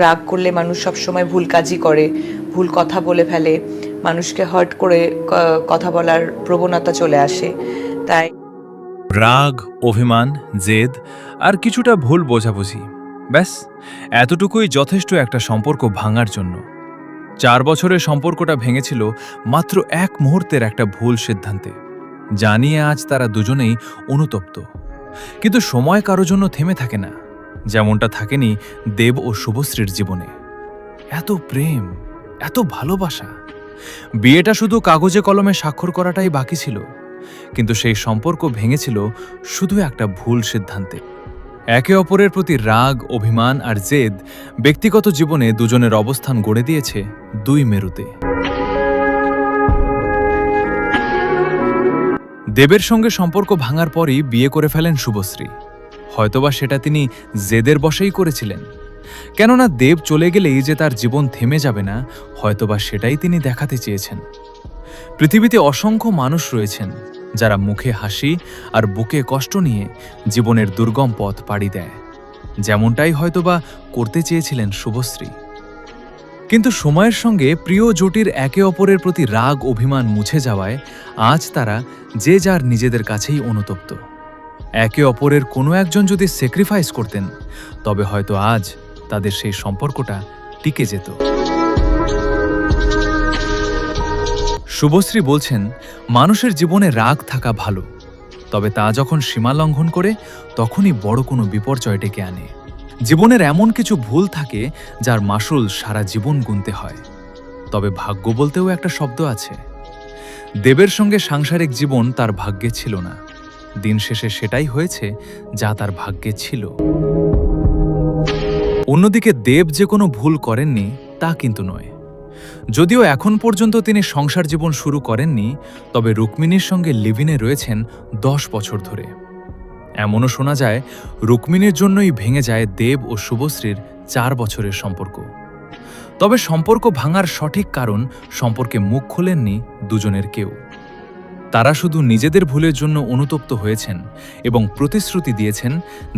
রাগ করলে মানুষ সবসময় ভুল কাজই করে, ভুল কথা বলে ফেলে, মানুষকে হার্ট করে কথা বলার প্রবণতা চলে আসে। তাই রাগ, অভিমান, জেদ আর কিছুটা ভুল বোঝাবুঝি, ব্যাস এতটুকুই যথেষ্ট একটা সম্পর্ক ভাঙার জন্য। 4 বছরের সম্পর্কটা ভেঙেছিল মাত্র এক মুহূর্তের একটা ভুল সিদ্ধান্তে। জানিয়ে আজ তারা দুজনেই অনুতপ্ত। কিন্তু সময় কারো জন্য থেমে থাকে না, যেমনটা থাকেনি দেব ও শুভশ্রীর জীবনে। এত প্রেম, এত ভালোবাসা, বিয়েটা শুধু কাগজে কলমে স্বাক্ষর করাটাই বাকি ছিল, কিন্তু সেই সম্পর্ক ভেঙেছিল শুধু একটা ভুল সিদ্ধান্তে। একে অপরের প্রতি রাগ, অভিমান আর জেদ ব্যক্তিগত জীবনে দুজনের অবস্থান গড়ে দিয়েছে দুই মেরুতে। দেবের সঙ্গে সম্পর্ক ভাঙার পরই বিয়ে করে ফেলেন শুভশ্রী। হয়তোবা সেটা তিনি জেদের বশেই করেছিলেন, কেননা দেব চলে গেলেই যে তার জীবন থেমে যাবে না, হয়তোবা সেটাই তিনি দেখাতে চেয়েছেন। পৃথিবীতে অসংখ্য মানুষ রয়েছেন যারা মুখে হাসি আর বুকে কষ্ট নিয়ে জীবনের দুর্গম পথ পাড়ি দেয়, যেমনটাই হয়তোবা করতে চেয়েছিলেন শুভশ্রী। কিন্তু সময়ের সঙ্গে প্রিয় জুটির একে অপরের প্রতি রাগ, অভিমান মুছে যাওয়ায় আজ তারা যে যার নিজেদের কাছেই অনুতপ্ত। একে অপরের কোনো একজন যদি স্যাক্রিফাইস করতেন, তবে হয়তো আজ তাদের সেই সম্পর্কটা টিকে যেত। শুভশ্রী বলছেন, মানুষের জীবনে রাগ থাকা ভালো, তবে তা যখন সীমা লঙ্ঘন করে তখনই বড় কোনো বিপর্যয় ডেকে আনে। জীবনের এমন কিছু ভুল থাকে যার মাসুল সারা জীবন গুনতে হয়। তবে ভাগ্য বলতেও একটা শব্দ আছে। দেবের সঙ্গে সাংসারিক জীবন তার ভাগ্যে ছিল না, দিন শেষে সেটাই হয়েছে যা তার ভাগ্যে ছিল। অন্যদিকে দেব যে কোনো ভুল করেননি তা কিন্তু নয়। যদিও এখন পর্যন্ত তিনি সংসার জীবন শুরু করেননি, তবে রুক্মিণীর সঙ্গে লিভিনে রয়েছেন 10 বছর ধরে। এমনও শোনা যায় রুক্মিণীর জন্যই ভেঙে যায় দেব ও শুভশ্রীর 4 বছরের সম্পর্ক। তবে সম্পর্ক ভাঙার সঠিক কারণ সম্পর্কে মুখ খোলেননি দুজনের কেউ। তারা শুধু নিজেদের ভুলের জন্য অনুতপ্ত হয়েছেন এবং প্রতিশ্রুতি দিয়েছেন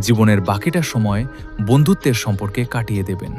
জীবনের বাকিটা সময় বন্ধুত্বের সম্পর্কে কাটিয়ে দেবেন।